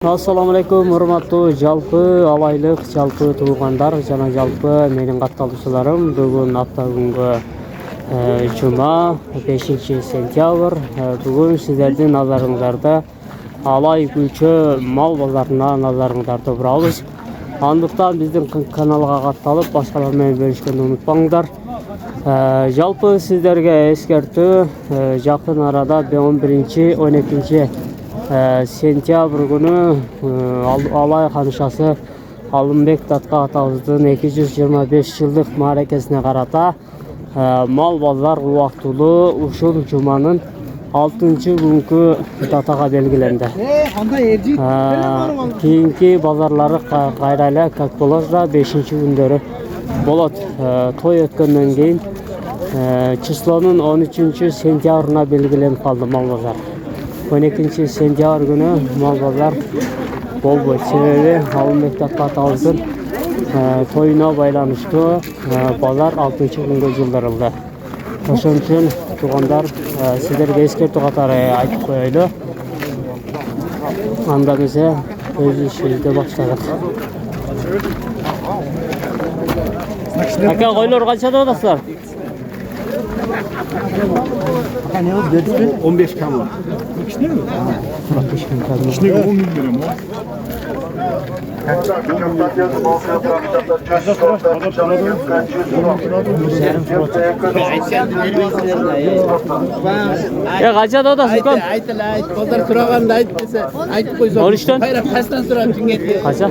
Assalamu alaikum, урматтуу жалпы алайлык жалпы туугандар жана жалпы менин катталуучуларым. Бүгүн апта күнгө жума 5-сентябрь. Бүгүн сиздердин назарыңыздарда алай күчө мал базарына назарыңыздарды бурабыз. Андыктан биздин каналга катталып, башкалар менен бөлүшкөндү унутпаңыздар. Жалпы сиздерге эскертүү, жакын арада 11-12 сентябрь күнү Алай ханышасы Алымбек Датка атабыздын 225 жылдык мааракесине карата мал базар убактылуу ушул жуманын 6-күнкү датага белгиленди. Кийинки базарлары кайра эле как болот 5-күндөрү болот. Той өткөндөн кийин числонун 13-сентябрына белгиленип калды мал базар. 12 сентябрь күнү мал базар болбойт. Себеби Алымбек Датка атабыздын тоюна байланыштуу базар 6-күнгө жылдырылды. Ошон үчүн туугандар, сиздерге эскертүү катары айтып коелу. Анда эмесе өз ишибизди баштадык. Ака, койлор канчада атасыздар? 15 камыл. Кичинеби 10 миң берем. Канчада атасыз көн? Айт, базар тураганда айт десе, айтып койсоң. Олуштон? Кайра кастан турат түнгетке. Канча?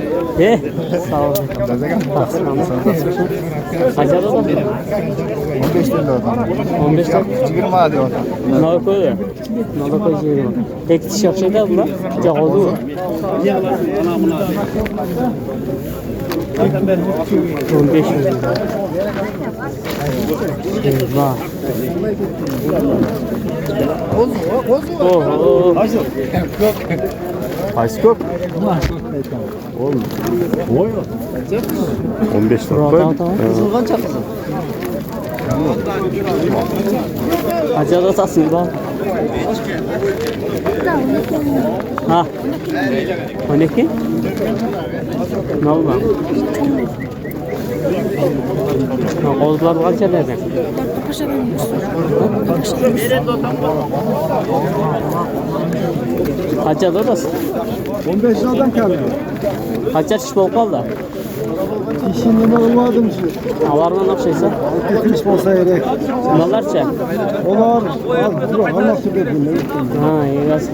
Сау ol. Канчада атасыз? 15 15 20 деп атам. Мынау көйі? Мынау көй жейді. Текті шақшайда бұла? Жақ олды бұ? 15 Qaysi ko'p? 15 Qancha Qanchada otasınız bak? Ha? 12? Ne oldu? Qo'zlar qancha dedi? Qanchada otasiz? 15 yıldan kalıyor. Qancha ish bo'lib qoldi? İşin nima olmadım ki? Alarman o'xshaysa? Iş olsa gerek. Nimalarcha? Olar, almoqchi berdim. Ha, egasi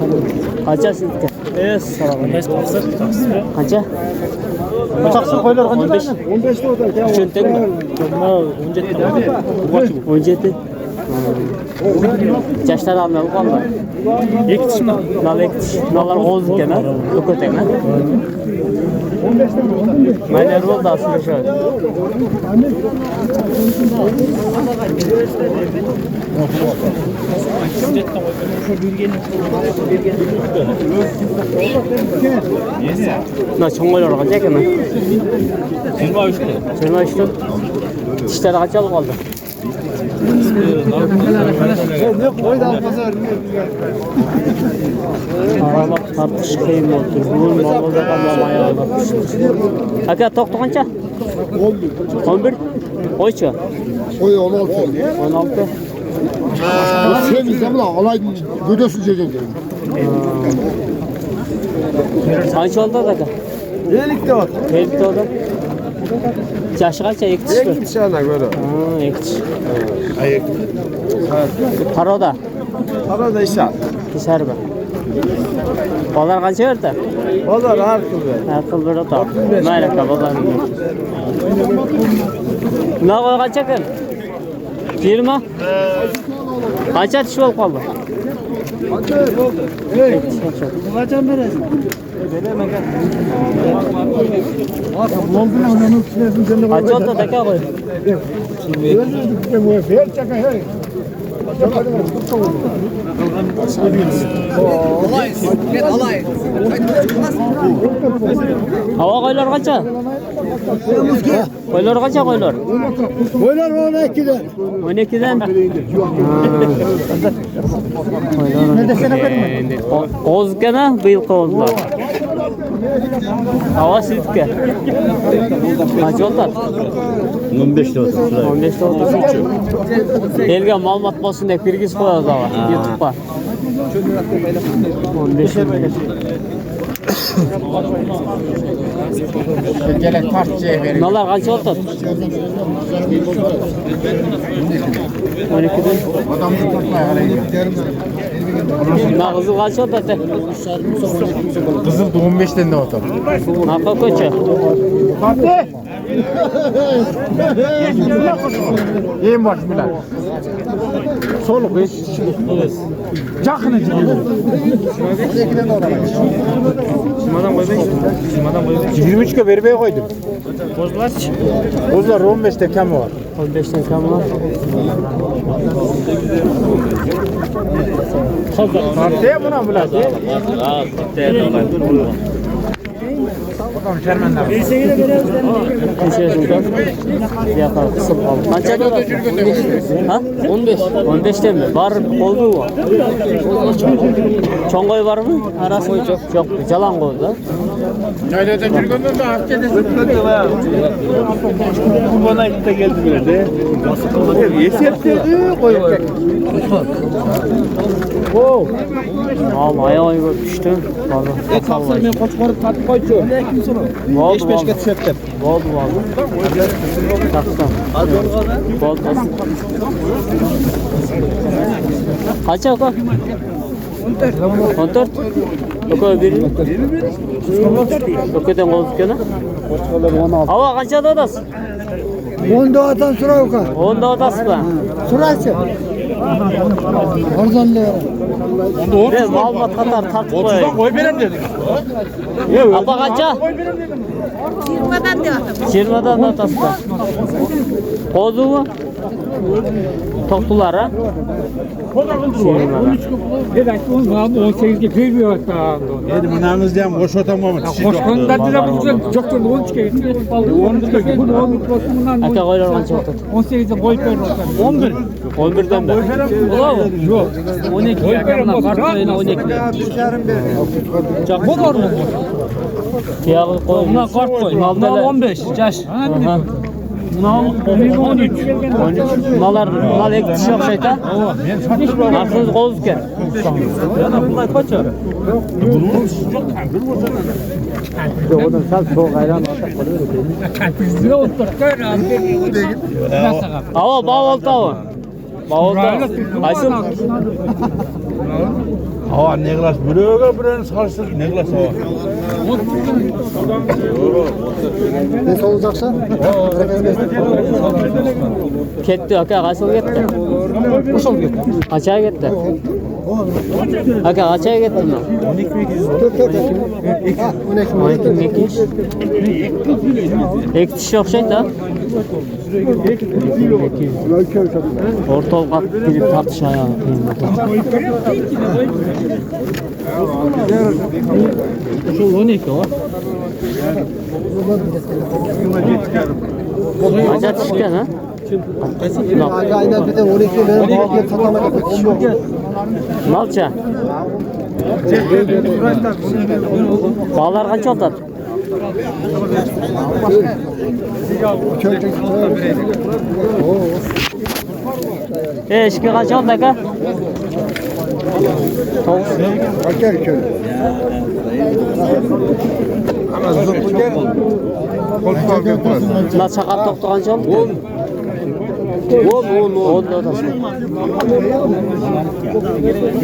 qancha sizga? Assalomu alaykum. Qancha? Qancha qo'ylar qancha? 15 ta o'tar. Tushundingmi? 17. Yoshlar almay qoldi. Ekitishmi? Nal ekitish. Nallar g'oz ekan, ko'katang. 15 ta. Mayli bo'ldi aslida shu. Na cho'ng'aylar qancha ekan? 23 ta. 23 ta. Tishlari qancha qoldi? Ne qo'ydan bozor. Araba tartış qiyin bo'ldi. Bugun mavzuda qolmay aka, to'qti qancha? 11. Qo'ychi. Qo'y 16. 16. Sen bize mi lan? Alay gödösün çeken. Qancha oldi aka? 50 ta. 50 ta oldi. Yaşı qancha? 2 tish. 2 tish ana göre. Ha, 2 tish. Ayak. Paroda. Arada işe. Tisharba. Bozor qancha berdi? Bozor har xil ber. Har xil bir ota. Mayli aka, bozor. Nima qo'y qancha ekan? 20. Qancha tish bo'lib qoldi? Qancha bo'ldi? Ey, qancha berasiz? Beremagan. Londra onun üstüne sen Qancha oldi aka qo'y? Ver çaka hey. Alay. Hava qo'ylar qancha? Qo'ylar qancha qo'ylar? Qo'ylar 12'den. 12'den. Qo'zgana, bu yil qoldilar. Hava siltke. Kaç oldu? 15 lira. 15 oldu. Elge malumat bolsun dep kirgiz koyabız aga YouTube'a. 15 lira. Gele tartçıya verin. Nalar kaç oldu? 12'den. Adamı tutmaya arayın. Na kızıl kaç oldu? Kızıl 15'ten de otur. Naka koçu. Hadi. İyiyim baş Bilal. Soluk iş. Çakını çıkıyor. 23'e vermeye koydum. Bozlar 15'te kem var. 15'ten kam var. Partiye buna Bilal. Bakalım Şermenler. Keşesin kam. Yakar kısım kaldı. Kaça kadar? Ha? 15. 15'ten mi? Var oldu mu? Çongoy var mı? Arası yok. Yok. Jalan koydu. Çaylada Cürgün'den de hafifçede. Bu bana itte geldi böyle. Yesepti koy. Oo. Al ayağı düştü. Pardon. Kapsın men qo'chqorib tatib qo'ychu. Oldu. 5-5 ga tushibdi. Oldu. Taksam. Oldu. Kaç aka? 14. Ökö biri. Ököden gözükene. Hava kaçada odasın? 10'da atan sıra yok ha. 10'da odasın mı? Sırası. Oradan ne? Ne malumat katar tartıp koyayım. Koy verem dedik. Abla kaça? 20'dan diyor. 20'dan da odasın. Kozu mu? Toktular ha? 20'dan. Demek ki onu abi 18'e vermiyor hatta. Dedi bunlarınız diyen boş otamam. Koşmanın da bile bu çoktur 13'e gitti. 13'e bunu 13'e Aka koylar kaça oldu? 18'e boy koyar. 11. 11'den mi? Ola mı? Yok. 12 yakınına kartlayına 12. Çok var mı? Tiyağı koy. Buna kart koy. Buna 15 yaş. Aha. Buna 13. 13. Bunlar ektiş yok şeytan. Nasıl kozken? Bunlar kaç abi? Odan sal soğuk ayran atak kalıyor. Bizde oturup koyar abi. Nasıl abi? Ava bağolta o. Bağolta. Aysın. Hava ne glas buraya buranın sarıştır ne glas hava. Ne olacaksa? Ketti aka kaçıl gitti. Uşul gitti. Açığa gitti. Aka açığa gitti mi? 12 mekiş. Ektiş yok şeytan. Ortalık at bir tartışa ayağı. Şu 12 o. Acayip çıkan ha? Aynen bir de 12 verin bağlı satamadık. Nalça. Bağlar kaç oldu? Eşki kaç oldu ka? Aker köy. Na çakap toktu kaç oldu? 10 da odası.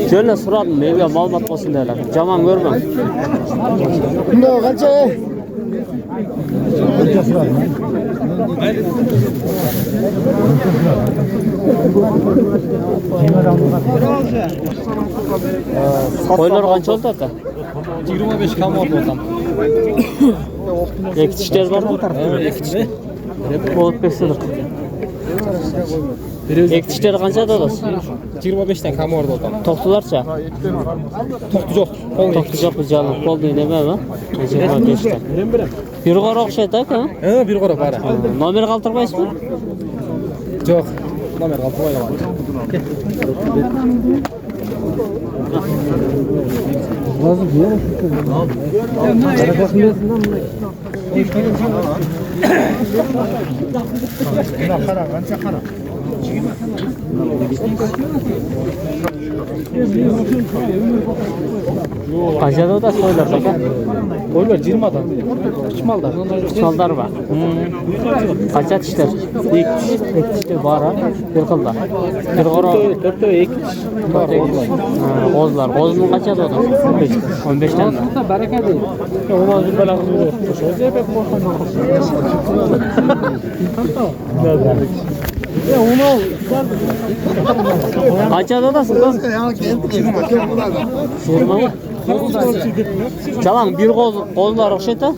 Şöyle suradım, meyve malumat olsun derler. Caman görmem. Ne kaça? Koylar kaç oldu aka? 25 kam oldu otam. Ekitişler var mı? Ekitişte. Olup besledik. Ekitişleri kança da odası? 25'ten kam oldu otam. Toktularça? Toktu yok. Toktu yok canım. Kol değil demem ha? 25'ten. Bir qora oqshaydi aka? Ha, bir qora bari. Nomer qoldirmaysizmi? Yo'q. Nomer qoldirib qo'yaman. Kaçada da soylar zaten. Koylar 20 adam. Çimalda. Çallar var. Kaça tişler? İlk tişler var ha. Bir kılda. Bir koro. 4 ek. Ozlar. Ozun kaça da 15. 15'ten mi? Aslında bereket değil. Ona bir bela kılıyor. Şöyle bir Kaça dadasın lan? Sorma mı? Çalan bir kozlar okşayta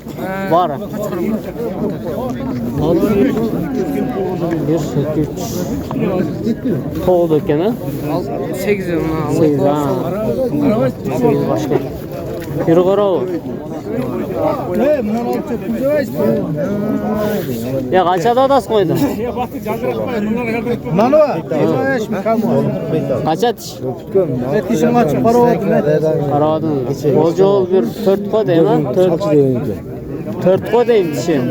var. Bir sekiz. Toğdu eкен ha? 8 ha. 8 başka. Bir koro. Ya kaça dadasın koydun? Kaça tiş? Karadın. Olcu bir 4 koy değil mi? 4 koy değil tişin.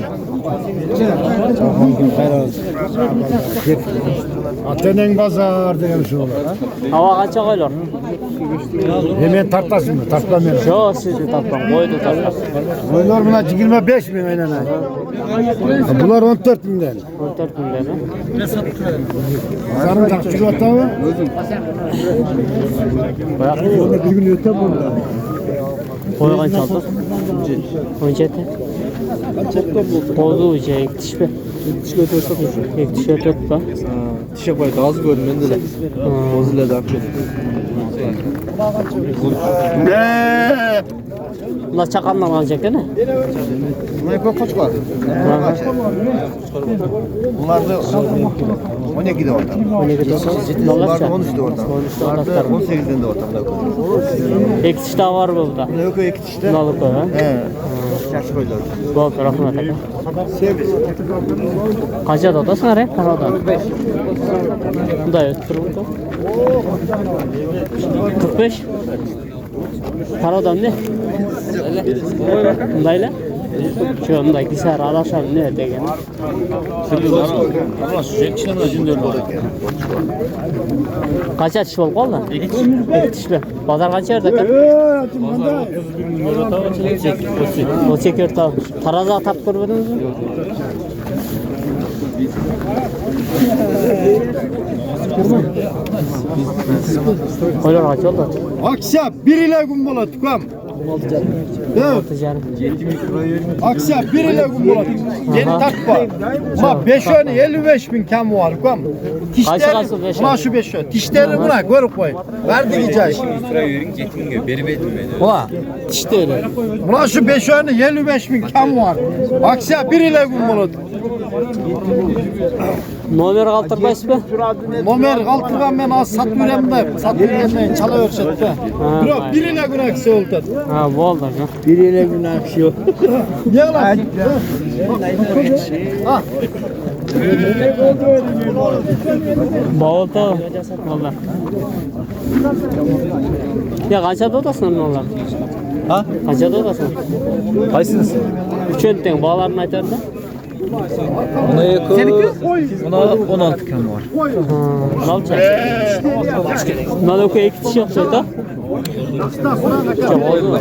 Atenen pazar demiş oğlan. Hava kaça koyulur? Hemen tartlasın mı? Tartlamıyor. Yo sizi tatlan, koydu tatlan. Bunlar buna 25 bin aynen. Bunlar 14 binden. 14 günden mi? Sarım takçı hatta mı? Bırak. Bir gün öte burada. Koygan çaldık. Önceti. Koydu uca ektiş be. Ektiş ötüp be. Tişe koy gaz gördüm ben de. Bozule de akıyor. Bunlar çakanlar alacak değil mi? Bunlar koç var. Bunlar da 12'de orada. 12'de Bunlar da 13'de orada. 13'de orada. 18'den de orada. Ektiş daha var burada. Yok yok işte. Nalık koy ha. He. Yaş koydular. Bol tarafına takın. Sevgili. Kaça da sana rek kanadan. Bu da öttür burada. 45. Kanadan ne? Bundayla? Şu anda ikisi araşan ne degen? Kaça tiş bol kolda? İki tiş be. Pazar kaç yerde kan? O çekiyor tabi. Taraza atap görmediniz mi? Koylar kaç oldu? Aksa 1 ile kumbola tukam. Ticaret. Aksa 1 ile kumbola. Yeni takpa. Ma 5 ön 55 bin kam var kam. Kaçı kalsın 5 Ma şu 5 ön. Dişleri buna görüp koy. Verdi gidecek. Ola. Dişleri. Buna şu 5 ön 55 bin kam var. Aksa 1 ile kumbola. Nomer kaltırmayız be. Nomer kaltırgan ben az sat veremde. Sat veremde çala örsetdi. Bro 1 ile gün aksi oldu. Ha bu oldu. Biriyle günah yok. Yalan. Ha. Bağolta. Valla. Ya kaça odasın onlar? Ha? Kaça odasın? Kaysınız? Üçünden bağlarını aytar da. Buna yakın. Buna 16 kam var. Ne olacak? Ne olacak? İki kişi yapacak da. Çok oldu mu?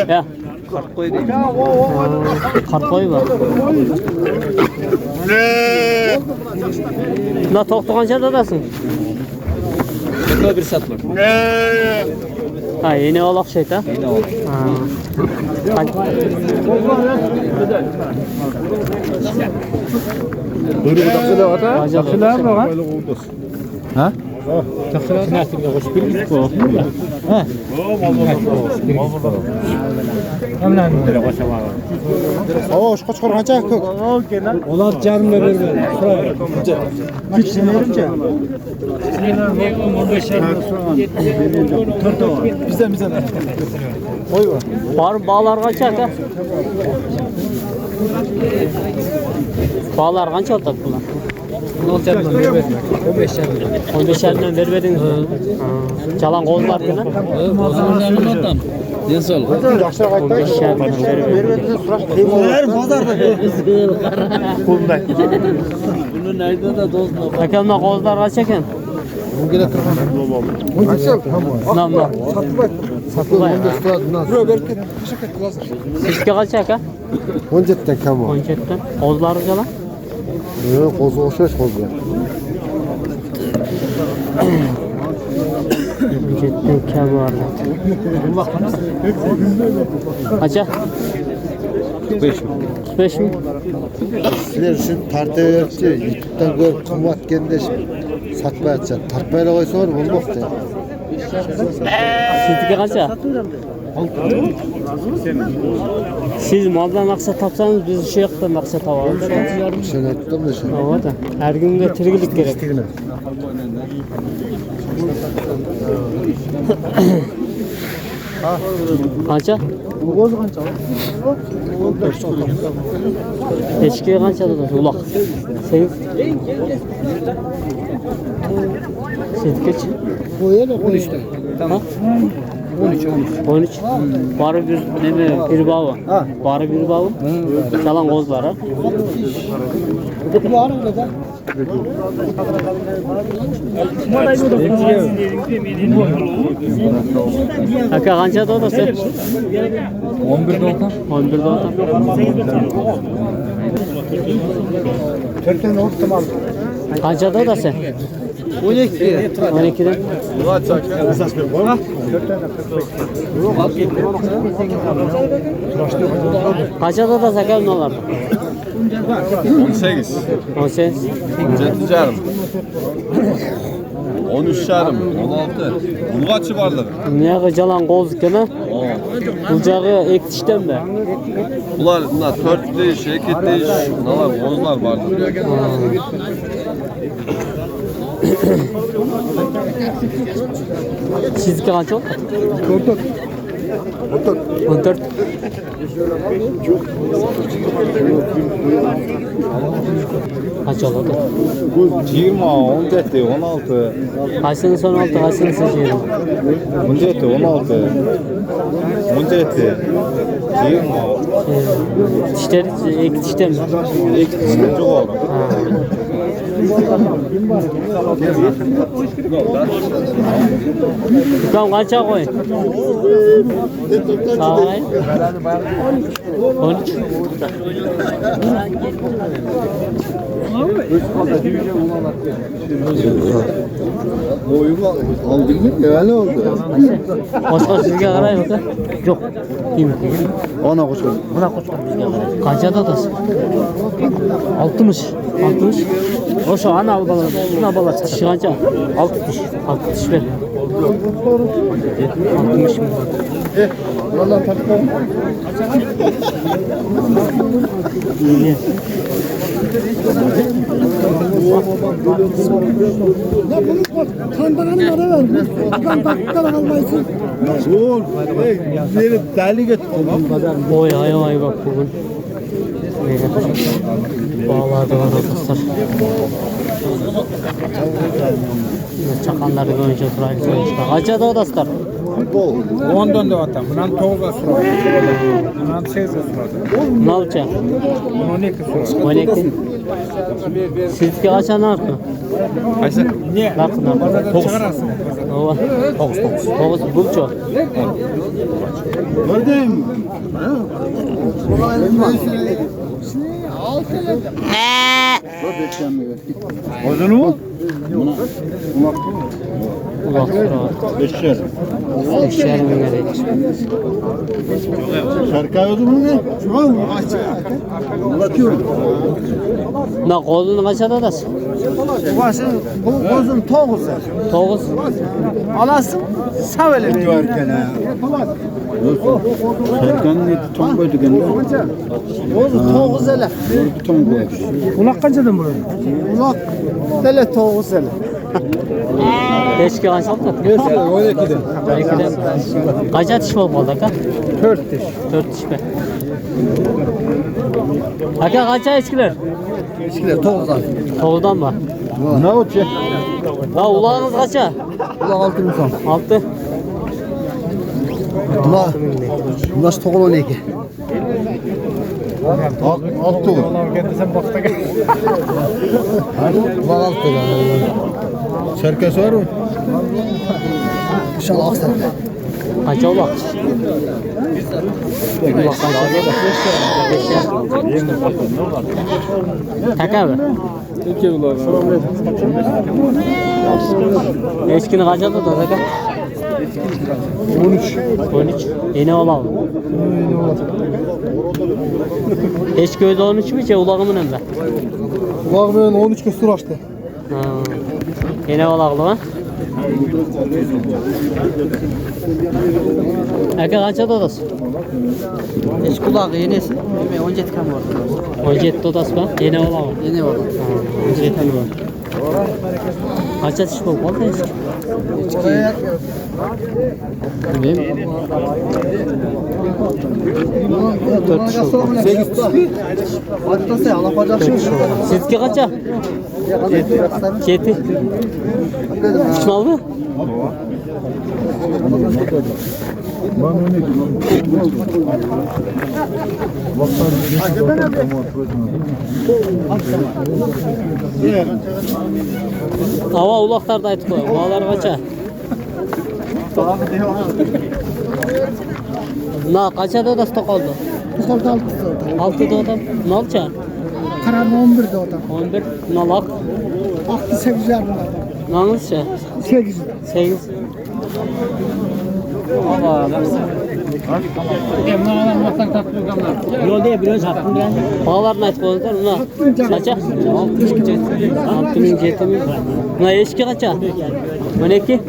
Ya. Kart koy değil. Kart koy var. Ne toktuğun çadadasın? Burada bir satmak. Ha yeni olak şey ta. Yine oldu. Buyurun bu takıda var da. Takılar mı var? Ha? Takılar ne tür hoş bir ko. Ha. Hoş koç korkanca kök. Onlar canımla verme. Hiç sinirimce. Bizden. Oy var. Var bağlar kaçak ha? Bağlar kaç oldu bunlar? 16'dan vermedim. 15'ten. 15'erden vermediniz. Çalan qoz var ki lan. Bozulmadan. Ne sol? 15'erden vermediniz. Bunu nerede de dozma. Bakalım qozlar kaç ekan? Nam. Satılay. Sizga kaç aka? 17'den kam var. 17'den. Qozlar çalan? Yok, qozu o'xshash qozlar. 17'den kam var. Kaça? 45 mi? Sizlar uchun tartaverchi, YouTube'dan ko'rib qimmat kende satmayapsan. Tartmayla qo'ysa bo'lmoqda. Sizga qancha? Siz maldan maqsad topsangiz biz shu yoqdan maqsad topamiz. Shuni aytdim-da shu. Avada. Har kunga tirgilik kerak. Qancha? O'zi qancha? Echkiga qancha dedi? Uloq. Sen? Sizgachi? Qo'yaylik 13 ta. Tamam. 13. Barı bir bağı. Barı bir bağı. Çalan qozlar ha. Aka qancha dedi sen? 11'de oltan. 11'de oltan. 4'ten ortam al. Qancha dedi sen? 12. 12'den. Qancha dedi aka unalar? 18. 18. 17 yarım. 13 yarım. 16. Bu kaçı vardır? Niye çalan qoz ekan ha? Bucağı ek dişten mi? Bunlar 4 değiş, 2 değiş. Bunlar bozlar vardır. Sizga qancha oldu? 14. Qancha oladi? 20, 17, 16. Qaysini son oldi, qaysini siz yering? 17, 16. 17. 20. Dişleri ek dişten mi? İlk dişte çok oldu. Tamam qancha qo'y? Sağ ol. 13. Boyumu aldın mı? Öyle oldu. Boshqa sizga qaraymi aka? Yo'q. Kim? Ona qo'shib. Buna qo'shgan bizga qaray. Qancha dadasi? 60. 60. O'sha ana bola, ana bola tishi qancha? 60. 60 ver. 60 ming. Vallahi takdim. İyi. Kandananı ara ver. Ben dakikada almayısın. Dur. Seni deli getirdim. Oy ay bak bugün. Bağlarda var arkadaşlar. Çakanları görünce sırayla sonuçta. Kaça da odasılar? 10'dan da atam. Bundan 9'a suradı. Bundan 8'e suradı. Ne yapacak? 12 suradı. 12. Sizge kaça ne yaptın? Ayşe. Niye? Ne yaptın? Çıkarasın. Ova. 9 bulço. Gördüm. Ozunu mu? Ulak sıra. 5'er. 5'er mi gerek? Şarkı odunu ne? Şu an anlatıyorum. Ne kolunu kaça da odası? Bozun 9. 9. Alasın savele diyor gene. Serkan ne ton koydu gene? Bozun 9 ele. Ton koydu. Ulak kaçadan burada? Ulak dele 9 ele. Keşke kaça oldu? 12'den. 12'den. Kaça diş oldu aka? 4 diş. 4 diş be. Aka kaça eskiler? Eskiler 9'dan. Toğudan mı? Ne olacak? La ulağınız kaça? Ulan 6 insan. 6. Bunlar 12. 6 olur. Ulan kendisi bakta gel. Ulan 6 olur. Serkes var mı? İnşallah aksan. Kaça ulak? Ulak kaça diyor da? 5'er. Taka mı? Eskini kaça da taka? 13. 13. Yeni olalım. Eski öyle 13 mü? Ulağımın hem de. Ulan ben 13 kez tur açtı. Yeni olalım ha? Aka kaça dodası? Eski kulağı yenisi. 17 kam var. 17 dodası mı? Yeni olalım. Yeni var. 17 var. Kaça diş bol? Oldu eski. Bilmiyorum. 4 diş oldu. 8 Hatta alapacak Sizki kaça? 7. Üç mal mı? Hava ulaklarda aytıp koy. Bağlar kaça? Na kaça da stok oldu? Kolda 6 6 da adam. Ne alça? Karan 11 de oda. 11. Nalak. 8 yardım. Nalınızca? 8. 8. Yol diye biraz hakkım geldi. Bağlar ne aytıp koydular? Na kaça? 6.000 7.000. Na eski kaça? 12.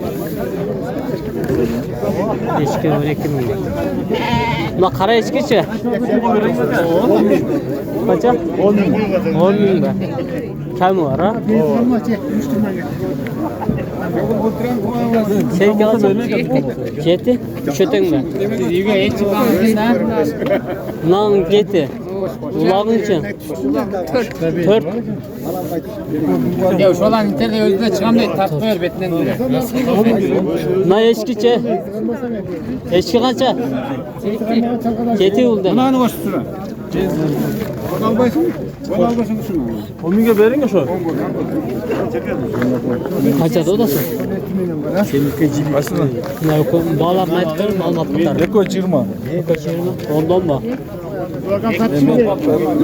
Eski 12 mi? Na kara eskiçi? Kaça? 10.000 be. Kim var ha? Sen kaça? 7. Şöten mi? Lan 7. Ulağın için. 4. Ya şu an internet özüne çıkam da tatlı ver betinden dire. Na eskiçi? Eski kaça? 7 oldu. Bana hoş sıra. Ominge verin ya şu. Kaça da odası? Aslında. Ne yok? Bağlar ne etkiler mi? Almatlıklar. Reko çırma. Kaçırma. Ondan mı?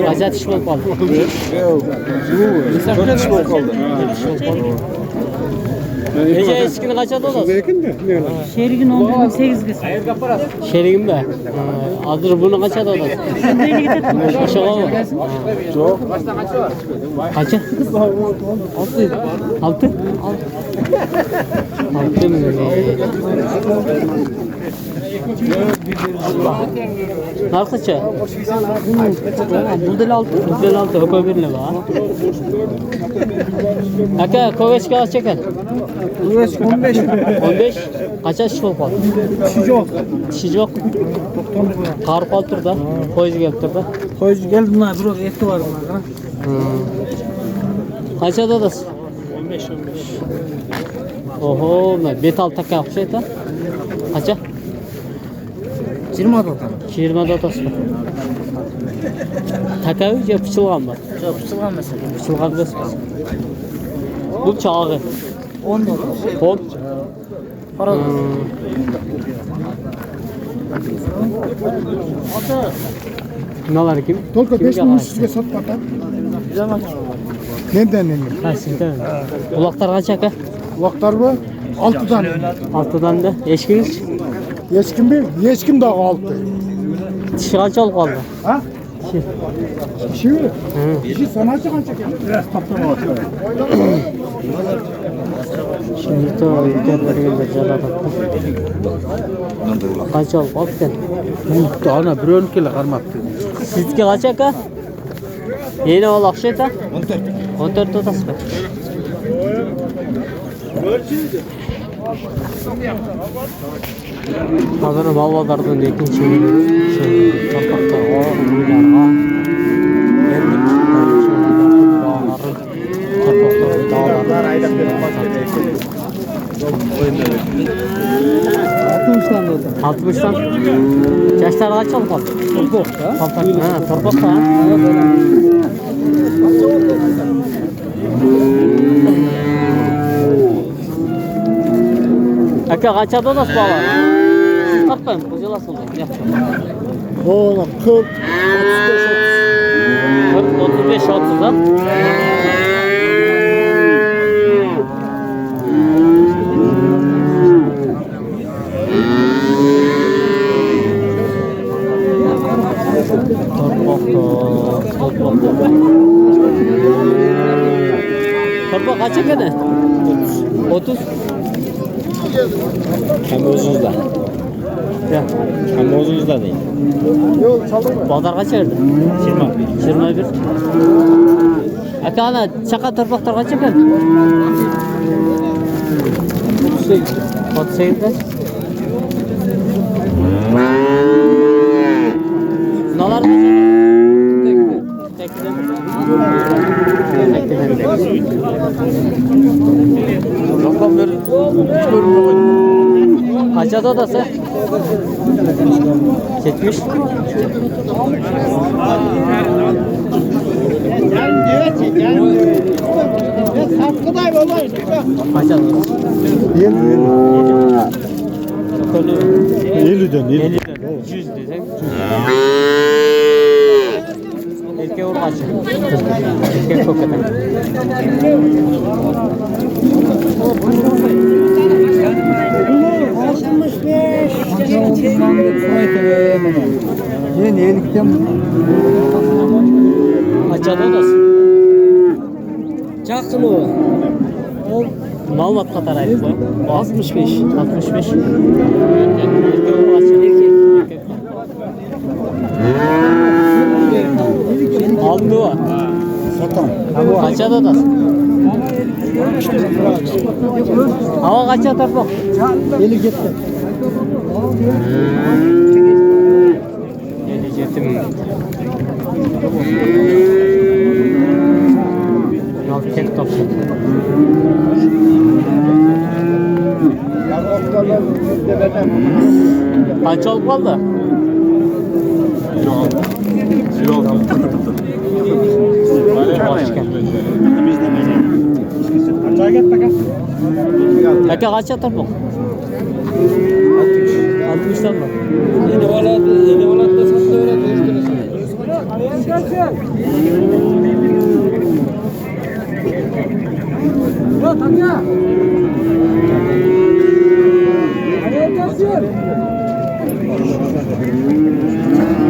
Kaça diş bol kaldı? 4 kişi kaldı. Gece eskini kaça da odası? Şerigin 11.8 kız. Şerigin be. Adır bunu kaça da odası? Aşağı mı? Çok. Kaça? 6. 6? 6 mı? Nar kaça? Budel 6. Budel 6. Hopa birine var. Aka koveç kaç çeker? 15. 15. Kaça şiş oldu? Şiş yok. Kar kaldır da. Koyuz geldi da. Koyucu geldi bunlar. Bir eti var bunlar. Kaça dadası? 15. Oho, metal takı yapmış da. Kaça? 20 adet. 20 dadası. Takı yapışılgan mı? Yapıştırgan mesela. Yapışılgan mesela. Bu çağı. 10 dolar. 10. Para. Nalar kim? Tolga Kim 5.300'e sat bakalım. Zaman. Neden neden? Ha sizde mi? Kulaklar kaç aka? Vaktar mı? 6'dan. 6'dan da. Eşkiniz? Yeşkim bir. Yeşkim daha 6. Dişi kaç ol kaldı? Ha? Dişi. Şey mi? Hı. İşi sana çıkan çekelim. Biraz toplama atıyor. Şimdi de yukarıları göndereceğiz adam. Kaç ol kaldı sen? Ana bir önkeyle karmaktı. Sizge kaç aka? Yeni ol akşeta? 14 odası be. Hazır balbalardan ikinci torpakta oylarga erdik dağların torpakları dağlar ayda bir paket 60'dan oldu. 60'dan. Yaşlar kaç oldu? Torpak. Torpak da. Aka kaça dodas bağlar? Tartmayın, kocalasın da. Oğlum 40, 35, 35 30 da. Torpak kaça kadar? 30. Hem özünüzde. Ya. Hem özünüzde değil. Bazar kaç verdi? 21. Aka ana çaka torpaklar kaça kadar? 38 kaç? Nalar kaç? Rakam verin. Hiç görünmüyor. Kaçada odası? 70. Kaçada odası? 50'den 100 desek. Erkeğe vur kaç? Erkek çok kadar. Kaçada odası? Çakılı o. Malvat kadar ayıp bu. 65. 65. Erkeğe vur kaç? Erkek. Aldı o. Satan. Kaçada odası? Hava kaça torpak? 50 gitti. 57 mi? Yok tek top. Kaç olup kaldı? Aka kaç atar bu? 60'tan mı? Yeni valatta sattı öyle değiştirirsin.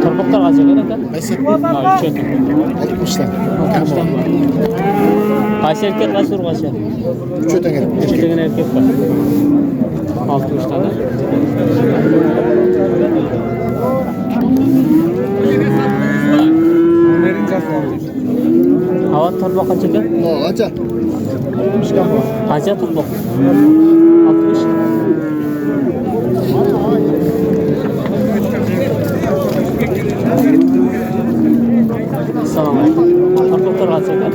Torbaklar kaç kadar? Kaç? 60'dan. Kaç erkek kaç vur kaç? 3 öden gelip. 3 tane erkek var. 60 tane. Hava torbak kaç kadar? Ne kaça? Kaça torbak? 60. Selamünaleyküm. Torbaklar kaç kadar?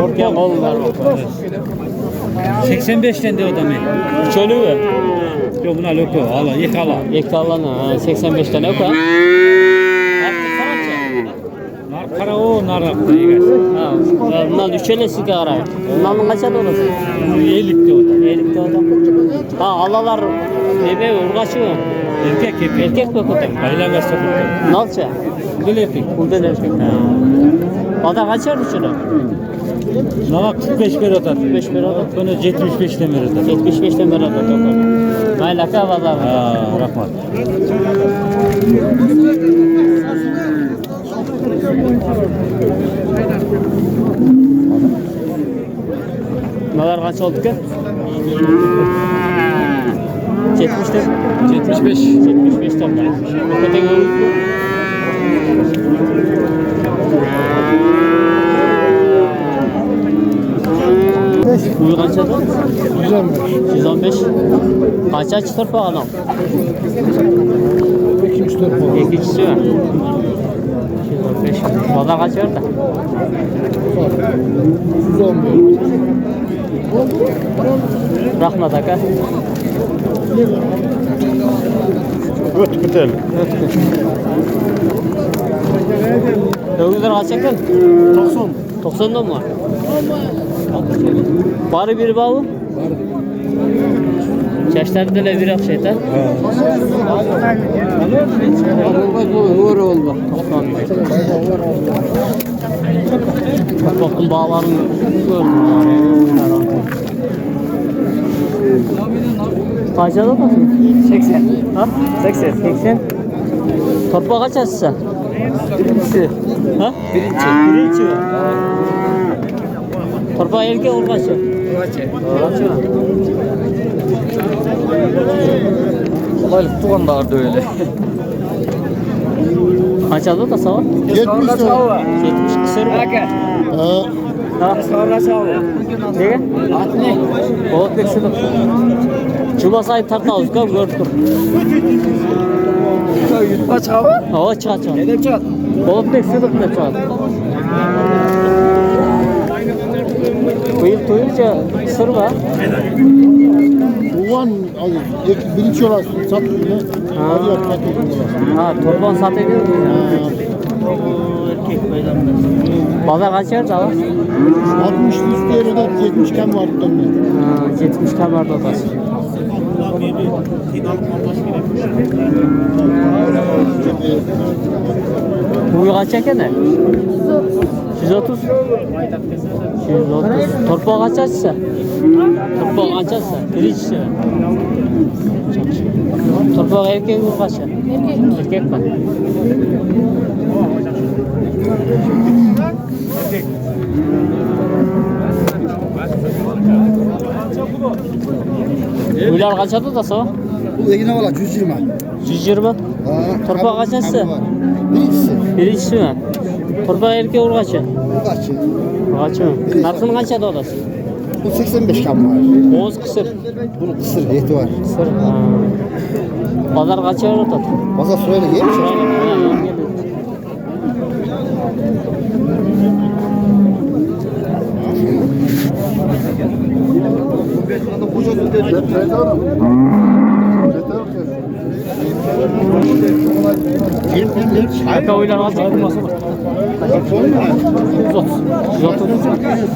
Türkiye kollar bak. 85'ten de odamı. Çölü mü? Yok buna loko. Ala yıkala. Yekalana 85 tane yok ha. Nar kara o nar yaptı. Ha, bundan 3 öyle sigara. Bundan kaça dolası? 50'likte oda. Elikte o da. Ha alalar bebe urgaçı mı? Erkek erkek. Erkek mi köpek? Aylan sokakta. Nalça? Kudel erkek. Buradan erkek. Ha. Bada kaçar şunu? Nava 45 bir oda. 5 lira da. Sonra 75'ten bir oda. 75'ten beri da tokar. Maylaka valla. Rahmat. Neler kaç oldu ki? 70'ten. 75. 75'ten beri. Bu kadar görüldü. Uyu kaç oldu? 115. 115. Kaçaç torpağı anam? İkinci torpağı. İkincisi mi? 215. Valla kaç verdi? 111. Rahmet Aka. Ötütel. Öğüler kaç yakın? 90. 90'dan mı var? Bari bir bağlı. Çeşitleri de bir yok şeyden. Uğur oldu. Bakın bağlarını gördüm. Kaçada da? 80. Ha? 80. 80. Torpa kaç açsa? Birincisi. Ha? Birinci. Torpa erkek olur kaçı? Kaçı. Kolaylık tuğanlardı öyle. Kaçada da sağ ol? 70 lira. 70 kısır mı? Ha? Sonra sağ ol. Ne? Atne. Oğuz bekledim. Cuma sayı tartağız gördük. Kaç hava? Hava çıkar. Ne çat? Oğuz bekledim ne çıkar. Bu yıl tuyunca kısır var. Ulan birinci olasın satıyor ya. Hadi yap satıyor. Ha, torban satıyor mu? Pazar kaç yerde var? 60 üstü de 70 kem var dönüyor. Ha, 70 tane vardı o da. Bu kaç çeken ne? 130. 130. Torpağı kaç açsa? Torpağı kaç açsa? Birincisi. Torpağı erkek mi kaç? Erkek mi? Uylar kaç adı da sağ? Bu yine valla 120. 120. Torpağı kaç açsa? Birincisi. Birincisi mi? Torpağı erkek olur kaçı? Kaçı? Kaçı mı? Narkını kaç adı odası? Bu 85 kem var. Oğuz kısır. Bunun kısır eti var. Kısır. Pazar kaç yer orada? Pazar sırayla yemiş. Aka oylar kaç yer? 130. 130.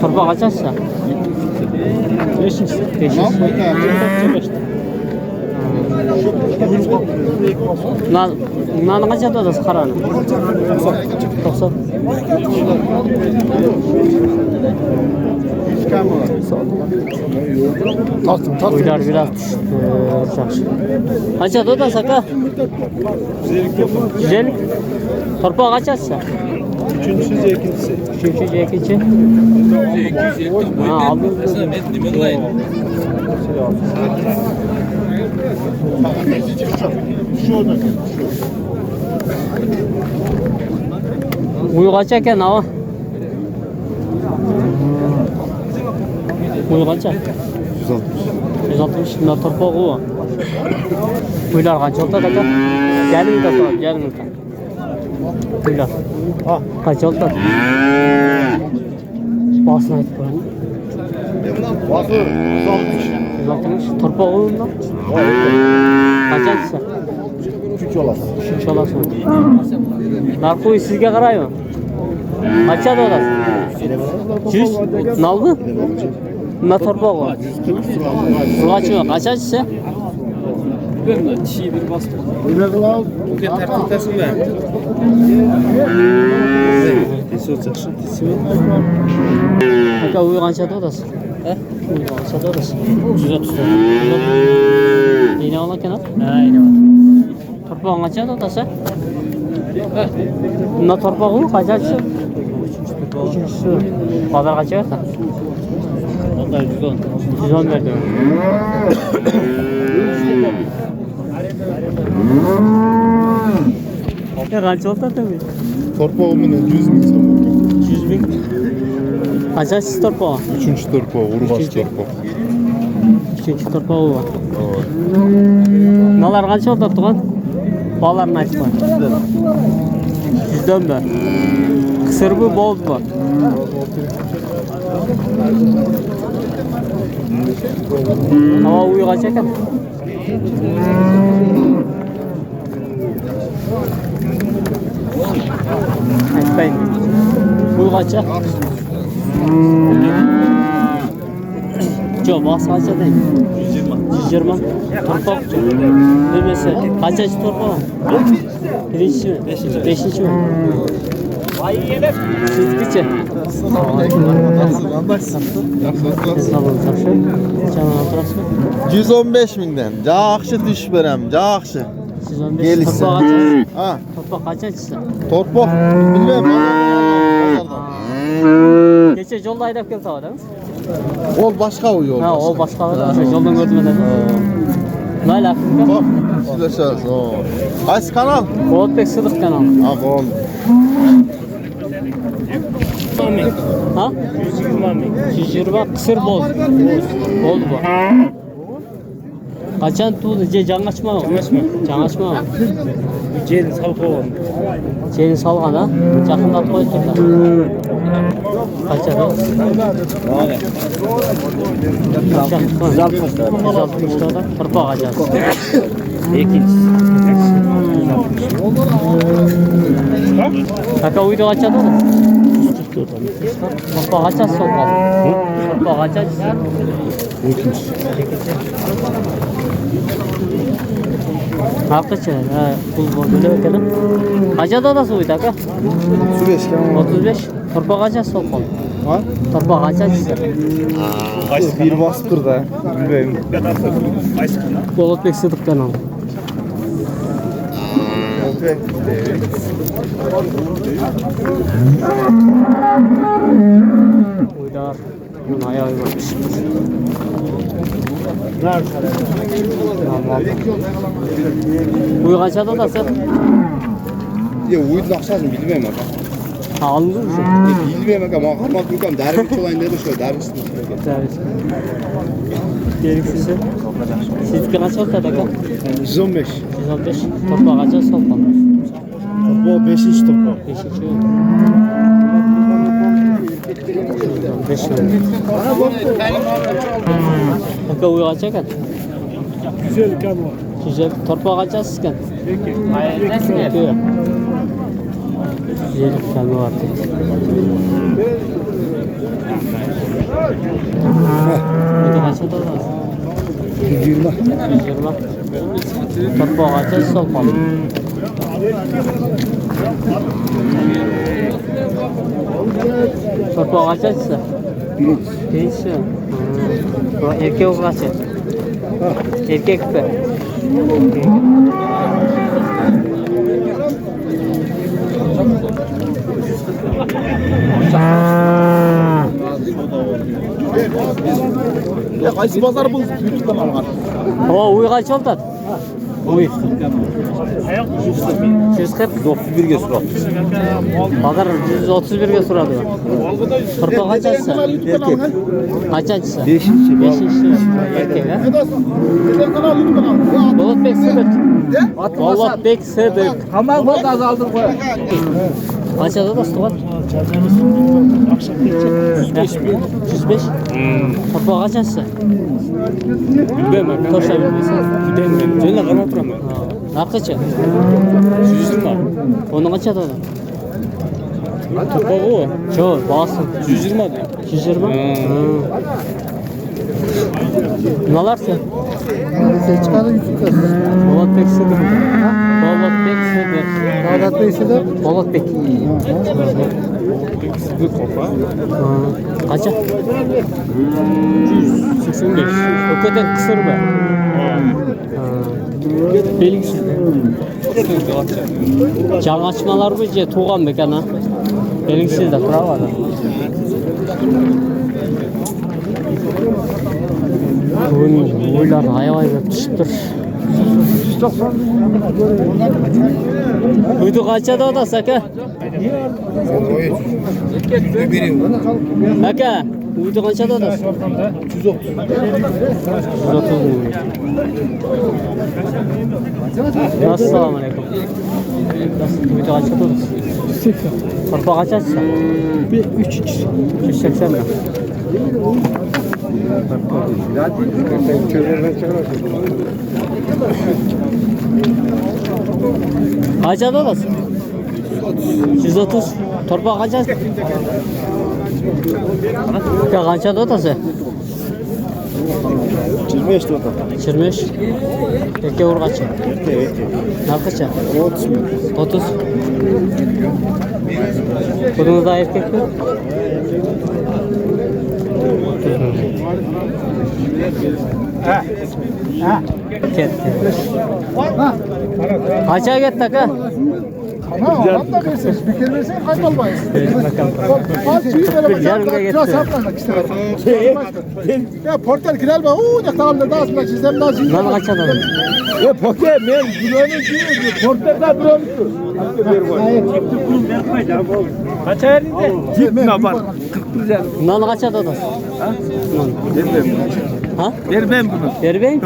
Torpağı kaç açsa? 5. Nanı kaç adı odası karanı? 90. Uylar biraz düştü. Kaç adı odası Aka? 150. Torpağı kaç açsa? Üçüncüsü, ikincisi. Üçüncü, ikinci. Ha, aldım. Uyu kaçarken ama. Uyu kaçar? 160. Bunlar torpağı o. Uylar kaç oldu da? Gelin de sor, gelin de. Uylar. Kaç oldu? Basına et koyalım. Basır 160. 160. Torpağı oyunda. Kaç açsa? 3 olasın. Üçüncü olasın. Narkoyu sizge karayım. Kaç adı odası? 100. Ne oldu? Ne torpağı o? Bu kaç mı? Kaç açsa? Ben de çiğ bir bastım. Ne kadar? Bu kadar tutasın ben. Tesi olacaksın. Tesi mi? Aka uyu kaç adı odası? He? Uyu kaç adı odası? 130. İğne olan kenar? Ha, iğne var. Torpağı kaç adı odası? He? Ne torpağı o? Kaç açsa? Üçüncüsü. Pazar kaç verdi? Onlar 110. 110 verdi. Ya kaç oldu tabii? Torpağımın 100 bin sonra. 100 bin. Kaç açsız torpağı? Üçüncü torpağı, Urgaz torpağı. 3-cü torpağı var. Nalar qancha oldu tuğan? Bağlarını aytma. 100'den mi? Kısır bu, boz bu. Hava uyu kaç ekan? Aytmayın. Bu kaça? Yok, bas kaça değil. 120. Torpak. Demese. Kaçıncı torpak? Birinci mi? Beşinci mi? Sizgiçe. Nasılsın? Sağolun, yaxşı. Neçəni oturasın? 115 mindən. Yaxşı düş verəm, yaxşı. 115. Gelirsin. Torpak kaçıncı? Ha, Torpak kaçıncısı? torpaq bilmem. Geçe yolda aydap geldi hava değil mi? Ol başqa o yol. Ha, o başka var. Yoldan gördüm ben. Ne alakası? Bax, sizləşərsiniz. O. Qaysı kanal? Polatbek Sıdık kanalı. Ha, qol. Ha? 120 kısır boz. Boz bu. Kaçan tuğdu? Can açma mı? Can açma mı? Gelin salqa olun. Çeyini salgan ha? Yakında koy turda. Kaçan? 160 lira. Tırpak açacağız. İkincisi. Kaka uydu kaçadı mı? Tırpak açacağız sokalı. Tırpak açacağız. İkincisi. Hakikaten ha, bu böyle bakalım. Kaça da su uydu kaka? 35 kan. 35. Tırpak açacağız sokalı. Ha? Tırpak açacağız. Bir bastır da. Bilmem. Polatbek Sıdık kanalı. Okey. Uydar. Bunun ayağı varmış. Uyu kaça da sen? Ya uydu ақшасын bilmem aga. Ha, aldın mı? Bilmem aga, mаған қармақ мүмкәм дәрі çolayın dedi şu dәрі Gereksiz. Sizce kaç oldu da? 115. 115. Torpa kaça sopa? Bu 5. topu. 5. 5. Kaka uyu kaça kan? Güzel kan var. Güzel. Torpa kaça sizken? Hayır, nasıl yapıyor? Güzel kan var. Bu kaça da? 120. 120. Torpa kaça sopa? Torpa kaça size? Birinci. Bu erkek o kaça? Erkek mi? Ya qaysı bazar bu YouTube'dan alған? O uy kaç oldu? Uy. 140. 31'ge sұрап. Pazar 131'ge suradı. Torpa kaçası? Erkek. Kaçancısı? 5. 5. Erkek ha? Polatbek Sıdık. Polatbek Sıdık. Hamal boldu azaldır koy. Kaçada da var? 105. Torpa kaçası? Bilmem. Torsa bilmesin. Bilmem. Jönle qarmap turam ben. Narxıçı? 120. Onun kaçada da? Torpağı o. Çoğu, basın. 120 da. 120? Nalar sen? Sen çıkarın yüzük kız. Polatbek Sıdık. Polatbek Sıdık. Bağdat Bey Sıdık. Polatbek. Sıdık kopa. Kaça? 185. O kadar kısır be. Belgisiz. Can açmalar mı diye tuğan be kana. Belgisiz de kura var. Bugün oylar hayvay ve düşüptür. Uydu kaça da o da saka? Aka, uydu qancha dodasi? 130 ming. Assalomu alaykum. Uydu qancha dodasi? 180. Torpa qanchasi? 380 ming. Qancha dodasi? 130. Torpa qanchasi? Aka qancha dodasi? 25 dota. 25. Erkek urg'achi. Narxicha? 30 ming. 30. Buningizda erkakmi? 30 ming. Ketdi. Qancha ketdi aka? Ya portal girer mi? Ne tamam da daha sonra çizem daha çizem. Mana qancha dodasi? Ya poke men günoni ki portada duramdı. Kaça yerinde? Gitme bak. 41 lira. Bundan qancha dodasi? Ha? Vermem bunu. Berbeng?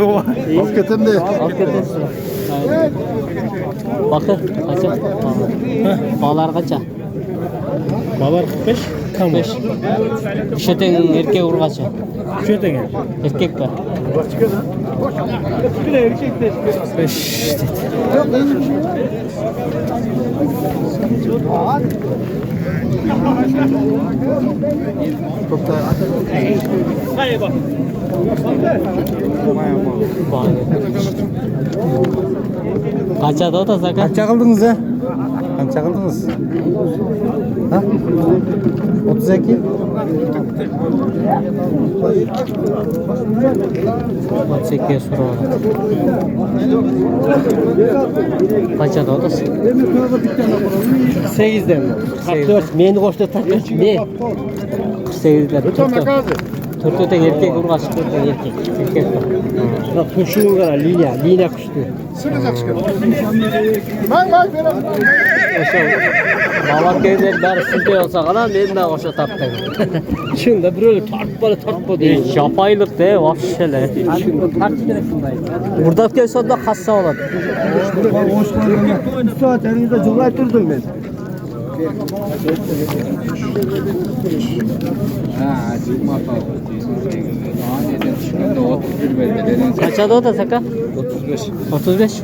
Hakikaten de Olib ketasiz. Bakın qancha? Bog'lar qancha? Babar 45. 45. Ishotang erkak urg'achi. Şu tenge. Erkakmi? Bir de erkek de. 45 dedi. Hayır bak. Qancha dodasi aka? Kaça kıldınız ya? Kaça kıldınız? Ha? 32. 32 so'radi. Qancha dodasi? 8'den. 44. Meni koştu takmış. Ne? 48'ler. Turtu da erkek urg'achi, turtu erkek. Erkek. Bak kuşun var Lina kuştu. O'sha Balakeler bari sizde olsa qana men de o'sha tapdim. Şunda bir öyle tartma değil. Şapaylık de vahşeler. Şunda tartışmalar şundaydı. Burada kelsa da qassa oladi. Bir saat elinizde cumhuriyet durdum ben. Qancha dodasi aka? 35. 35.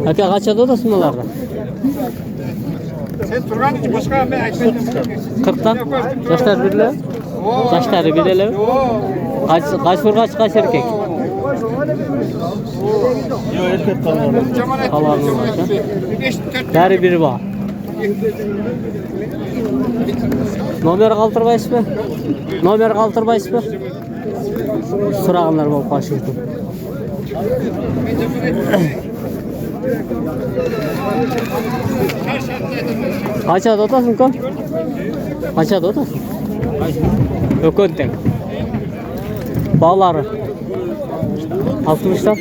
Aka qancha dodasi bularga? Sen Turgan için başka ben ekmek. 40'dan. Yaşlar birle. Yaşları birle. Kaç urg'achi, kaç erkek? Kalanı var. Bari biri var. Nomer qoldirmaysizmi? Nomer qoldirmaysizmi? So'rag'anlar bo'lib qolishi mumkin. Qancha dodasi uka? Qancha dodasi? Ökönten. Bağları. 60'dan.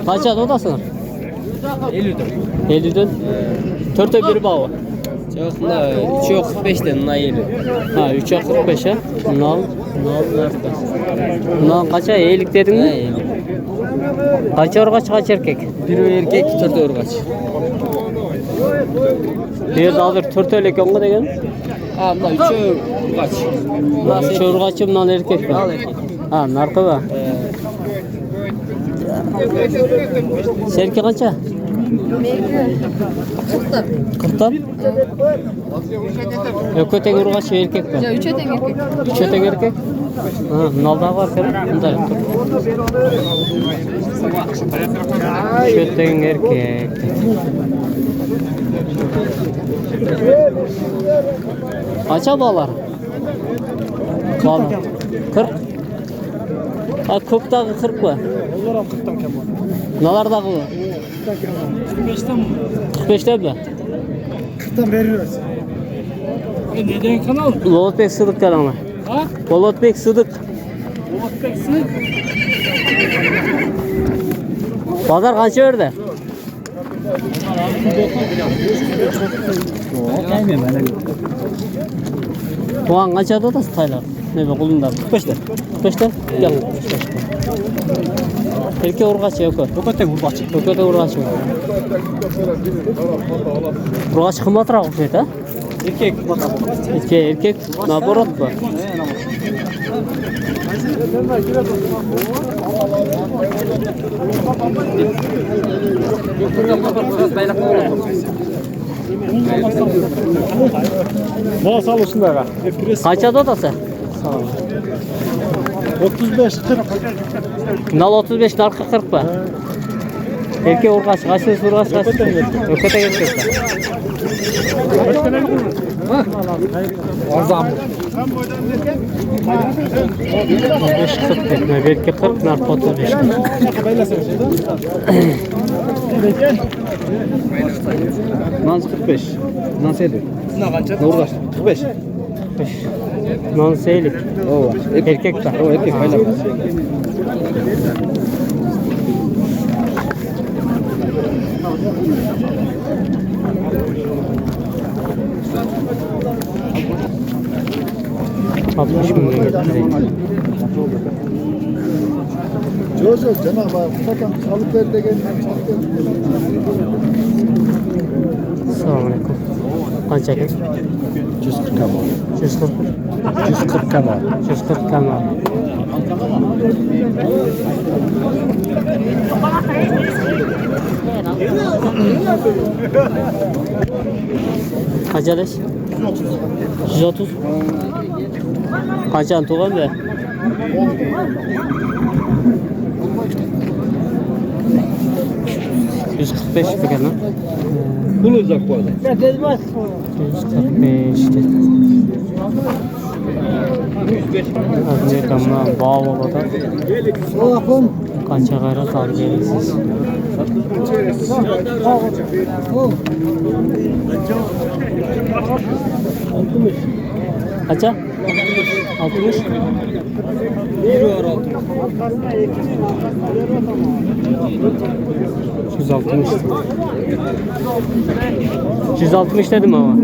Qancha dodasizlar? 50'den. 50'dan. 4'te biri bağı. Yok, 3 yok 45'ten buna 50. Ha, 3'e 45 ha. Nal kaça? 50 dedin mi? 50. Kaça urgaç, kaç erkek? Biri erkek, 4 urgaç. Bir de alır 4 erkek mi degen? Ha, buna 3 urgaç. 3 urgaçı bundan erkek mi? Al erkek. Ha, narkı mı? Serki kaça? 40'tan. Ökötek urgaç erkek mi? 3 öten erkek. 3 ötek erkek? Ha, nalda var falan. Bunda yoktur. 3 ötek erkek. Kaça bağlar? Bağlar. 40. Ha köptagi 40 mı? Onlar ham 40'tan kam var. Nalardagi mı? 45'ten mi? 45'ten mi? 40'tan veriyoruz. Neden kanal? Bolotbek Sıdık kanalı. Ha? Bolotbek Sıdık. Bolotbek Sıdık. Pazar qancha verdi? Tuğan qancha da taylar? Ne be qulunda? 45'te. 45'te? Gel. Erkek urgachi yo'q. Yo'qotda urg'ochi. Yo'qda urgachi. Urgachi qimmatroq o'xshaydi, ha? Erkek. Erkek naborat bu. Bana sal şunlara. Qancha dotasi? 35 40. Nal 35 narxi 40 mı? Erkek urgachi, qancha urgachi? Yo'qda erkek. Arzam. 35 40 tekme, erkek 40 narxi 35. Nansı 45. Nansı 50. Ne uğraş? 45. Non seylik. Oo. Erkek de. O erkek baylar. Altmış milyon getireyim. Jojo Cenab-ı Hak zaten salıp verdi geldi. Selamun aleyküm. Qancha ekan? 140 kama. 140. 140 kama. 140 kama. Qancha desh? 130. Qanchani tug'anda? $145 degan, ha? Pul uzak bu arada. 145 dedi. Amerikamdan bağ olada. Qancha g'ayrat olib berasiz? Qancha? 60. $160 dedim ama.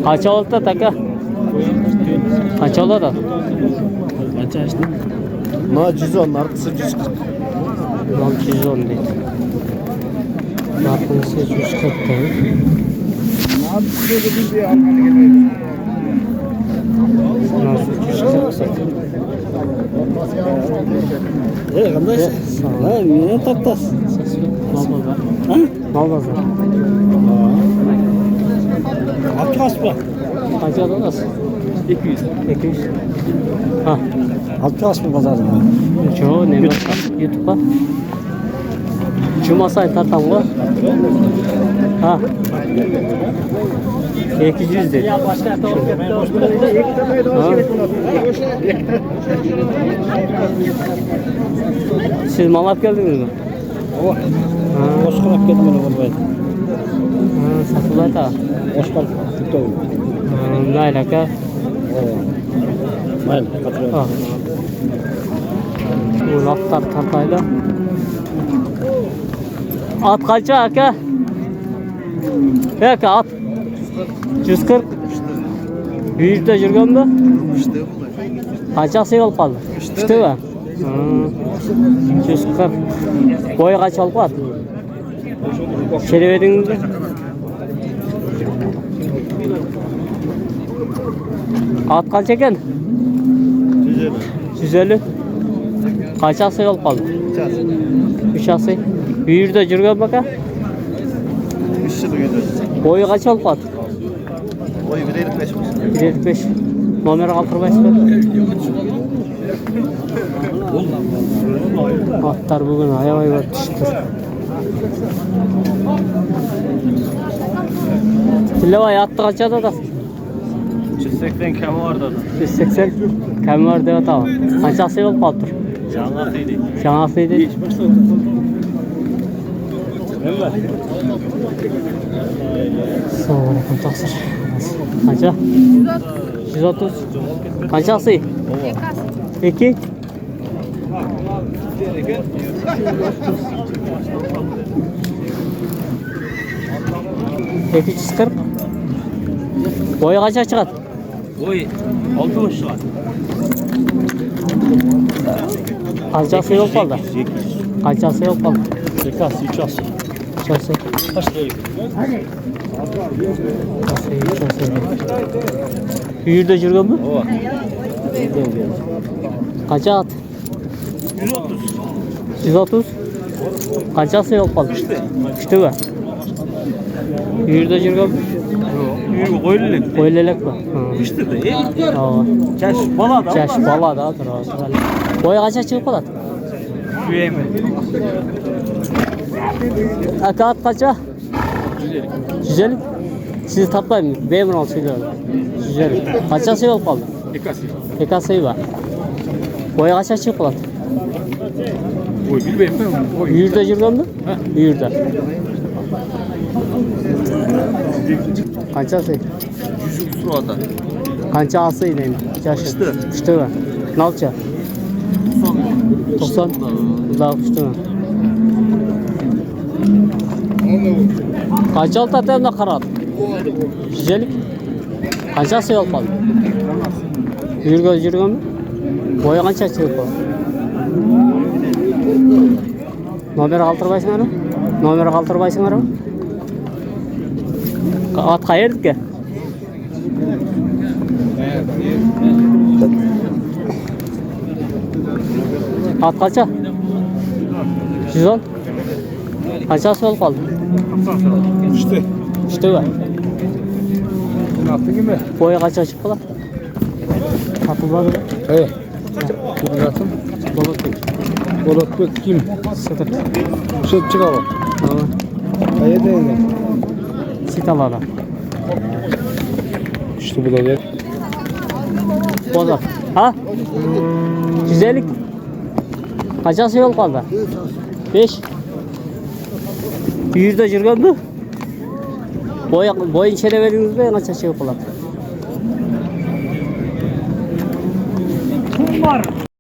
Qancha oldi taka? Qancha oladi? Kaça işte? Ma 110 artısı 140. Nam 110 deydi. Narxisi 140 deydi. Narxi 140. Qanday? Ha, niye taktas? Malbazar. Ha? Malbazar. Atlas mı? Qancha olasiz? 200. 200. Ha. Atlas mı pazarda? Yo, nima YouTube'a? Cuma sayı tartamı. Ha. 200 dedi. Siz mal alıp geldiniz mi? O. Boşkalap gelmedi vallahi. Satılay da. Boşkalap tuttu. Ne alaka? Mayın, katılıyorum. Bu laftar tartayla. At kaça aka? Aka at. 140. Büyükte жүрген mi? Qanchasi olib qoldi? 3 mi? 140. Boyu qancha olib qoldi? Kelibedingizmi? At qancha ekan? 150. Qanchasi olib qoldi? 3 Bu yerda жүрген mi aka? 3 yıl gidiyor. Boyu qancha olib qoldi? Oy 155. 175. Nomeri qoldirmaysizmi? Atlar bugün ayamay tushdi. Tillabay atdi qanchada da? 180 kemi vardı adam. 180 kami var deb ataman. Qanchasi bo'lib qolibdi? Yanlaqıydı. Shang'asida. Assalomu alaykum taqsir. Qancha? 130. Qanchasi? 2. İki yüz kırk. Boyu kaça çıkar? Oy 60 çıkar. Kaçası yok kaldı. Kaçası yok kaldı. Sekas, 3 as. Kaçası. Kaç değil? Yürüde жүрген mi? Ova. Kaça at? 130. 130. Kaçası yok kaldı? İşte bu. Yürüde жүрген mi? Yürü koyuluk. Koyulelek mi? İşte de iyi. Tamam. Caş bala da. Yaş bala da dur. Boyu kaça çıkıp kaldı? Güveyim. Akaat kaça? 150. Sizi tapmayın. Benim al söylüyorum. 150. Kaçası yok kaldı? Ekası. Ekası var. Boyu kaça çıkıp kaldı? Oy bilmeyim ben. Oy. Yürüde жүрген mi? Yürüde. Kaçası? 100 surata. Kança asıydı yani. Kıştı. Kıştı mı? Nalça? 90. Daha kıştı mı? Kança altı atayım da karat? 150. Kançası yok kaldı? Жүрген mi? Boyu kança çıkıp kaldı? Номер калтырбайсыңар ма? Номер калтырбайсыңар ма? At qayerdik? At kaça? 110. Kaçası olup kaldı? İşte var. Yaptın gibi. Boya kaça çıktı lan? Atılmadı mı? He. Kim yaptın? Bolatbek kim? Sıdır. Şey çıkar bak. Tamam. Hayır değil mi? Sitalara. İşte bu da gel. Bozar. Ha? 150. Kaçası yol kaldı? 5. Yürüde жүрген mi? Boyun çelebediniz mi? Kaça şey yapılar?